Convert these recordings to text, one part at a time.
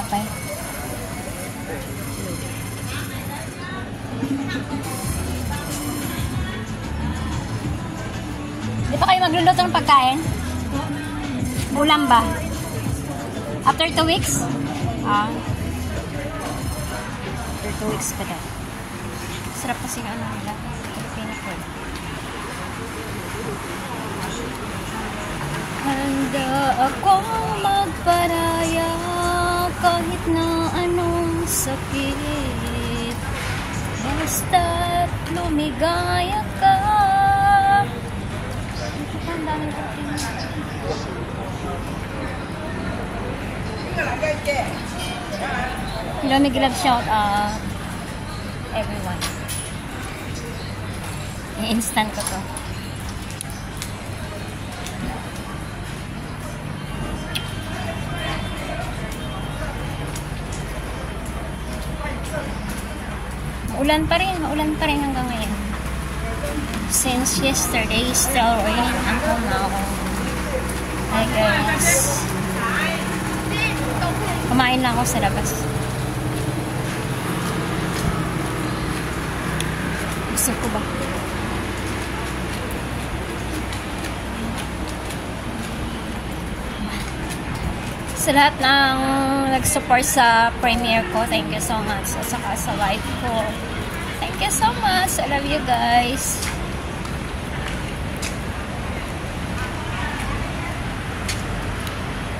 tinapay. Di pa kayo magluluto ng pagkain? Ulam ba? After 2 weeks? After 2 weeks pa daw. Sarap kasi ng ano nila. Filipino food. Handa akong magparaya kahit na anong sakit. Basta't lumigaya ka. Ang daming protein. Hello, may glove shout out everyone. I-instant ko to. Maulan pa rin hanggang ngayon. Since yesterday, still raining until now. Hi guys. Kumain lang ako sa labas. Gusto ko ba? Sa lahat ng nag-support sa premiere ko, thank you so much. At saka sa live ko, thank you so much. I love you guys.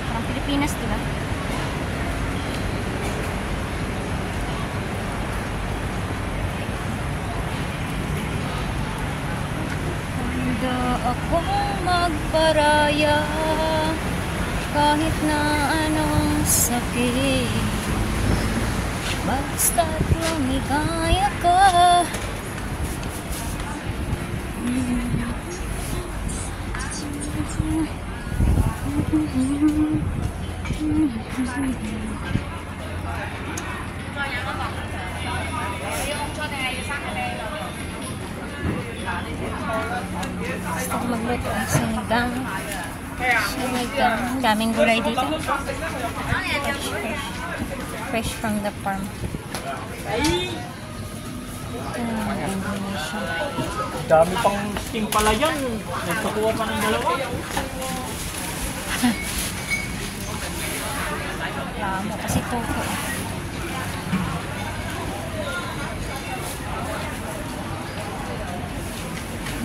Parang Pilipinas, diba? Handa akong magparaya kahit na anong sakit, basta't lumigaya ka. Gusto ko magluto ng sinigang. Ang daming gulay dito. Fresh from the farm. Indonesia. Dami pang steam pala yan. Nagkakuha pa ng dalawa. Lamo kasi toko.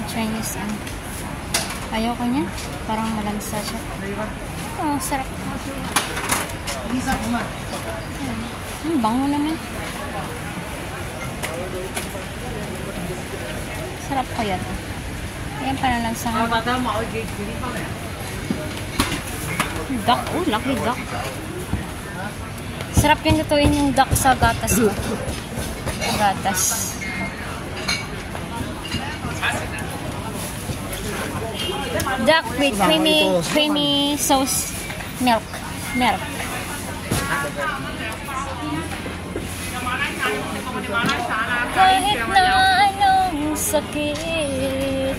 Chinese and ayoko niya. Parang malansa siya. Oh, sarap. Bango naman. Sarap ko yan. Ayan pa na lang sa duck. Oh, lucky duck. Sarap yung lutuin yung duck sa gatas ko. Gatas. Duck with creamy sauce milk. Kahit na anong sakit,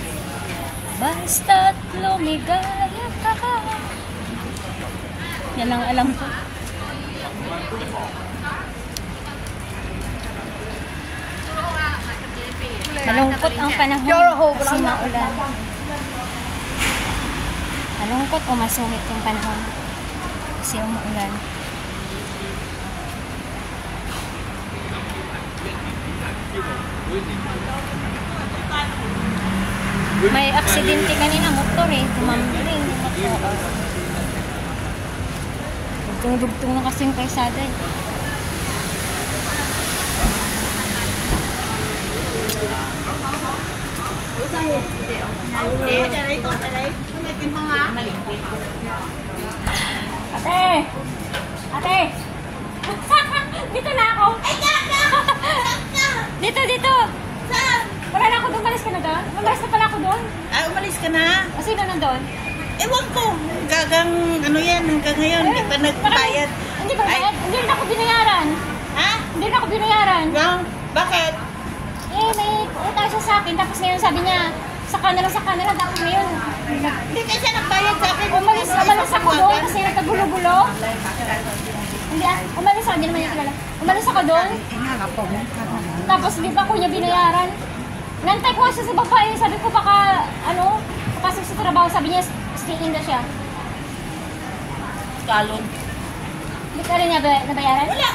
basta't lumigaya ka. Yan ang alam ko. Malungkot ang panahon kasi maulan. Malungkot o masungit yung panahon kasi umuulan. May aksidente kanina motor eh, tumambling yung motor. Dugtong na kasi yung kalsada eh. Ate! Dito na ako! Dito! Saan? Wala na ako doon, umalis ka na doon? Umalis na pala ako doon? Ah, umalis ka na? O sino nandun? Ewan ko. Gagang, ano yan, hanggang ngayon, hindi pa nagbayad. Hindi ba bayad? Hindi rin ako binayaran. Ha? Hindi rin ako binayaran. Bakit? May utang siya sa akin, tapos ngayon sabi niya, sa kanila, tapos ngayon. Hindi kasi nagbayad sa akin. Umalis ako doon kasi nagkagulo-gulo. Hindi, umalis sa akin naman yung kilala. Umalis ako doon. Tapos di pa ko niya binayaran. Nantay ko siya sa babae. Sabi ko baka, ano, kapasok sa trabaho. Sabi niya, stay in na siya. Kalon. Hindi ka rin niya nabayaran? Wala.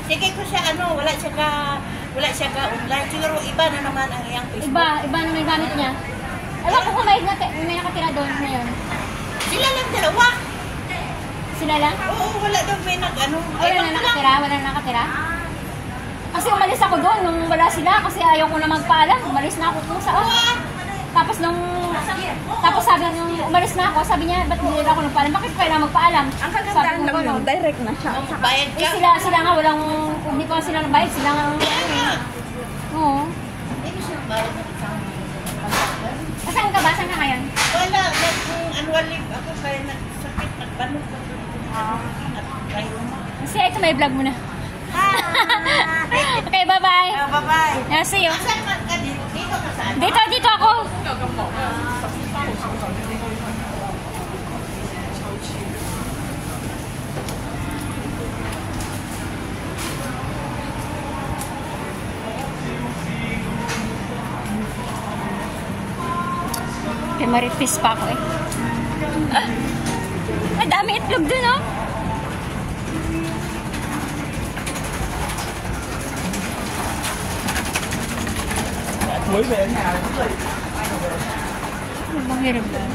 Sige ko siya, ano, wala siya ka online. Siguro iba na naman ang iyang Facebook. Iba na may gamit niya. Ewan ko kung may nakatira doon ngayon. Sila lang dalawa. Sila lang? Oo, wala daw may nag-ano. Wala na nakatira? Wala na nakatira? Kasi umalis ako doon nung wala sila kasi ayaw ko na magpaalam. Umalis na ako kung saan. Tapos sabi nung umalis na ako, sabi niya, ba't hindi ako nagpaalam? Bakit kailangan magpaalam? Ang kagandaan lang yun, direct na siya. Bayad Eh, ka. sila nga walang, hindi pa sila nabayad, sila nga, oo. Hindi siya bayad ng isang Saan ka ba? Saan ka ngayon? wala, kung annual leave ako kaya nagsakit, nagbanok ko. Kasi ito may vlog mo na. Okay, bye-bye. Bye-bye. See you. Saan ka dito? Dito ka saan? Dito ako. Kay Maritis pa ako eh. Ay, dami itlog dun oh. Mới về đến nhà. Ano bang hirap doon?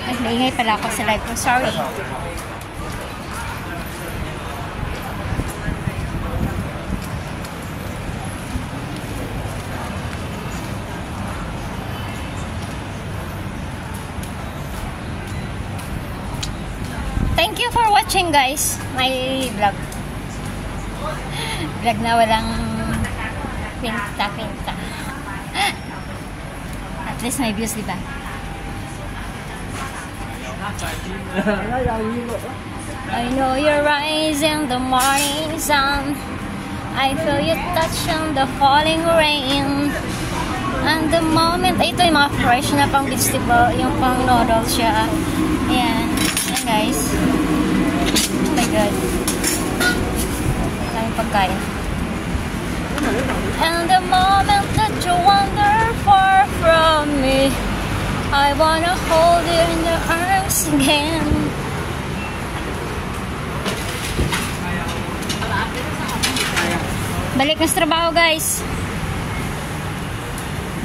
Ay, naingay pala ako sa live ko. Sorry. Thank you for watching guys my vlog. Vlog na walang pinta-pinta. At least may views, diba? I know your eyes in the morning sun. I feel you touch on the falling rain. And the moment, ito yung mga fresh na pang vegetable, yung pang noodles siya. Ayan. Ayan guys. Oh my god. Maraming pagkain. And the moment that you wander far from me, I wanna hold you in your arms again. Balik na sa trabaho guys.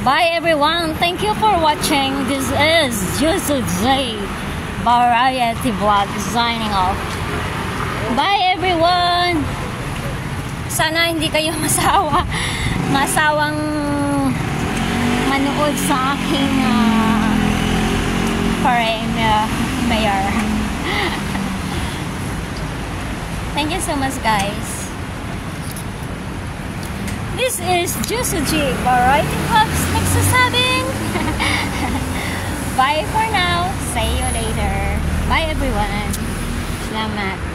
Bye everyone. Thank you for watching. This is Just a J Variety Vlog signing off. Bye everyone. Sana hindi kayo masawang manood sa aking premiere. Thank you so much guys. This is Juicy G Variety Vlogs nagsasabing bye for now. See you later. Bye everyone. Salamat.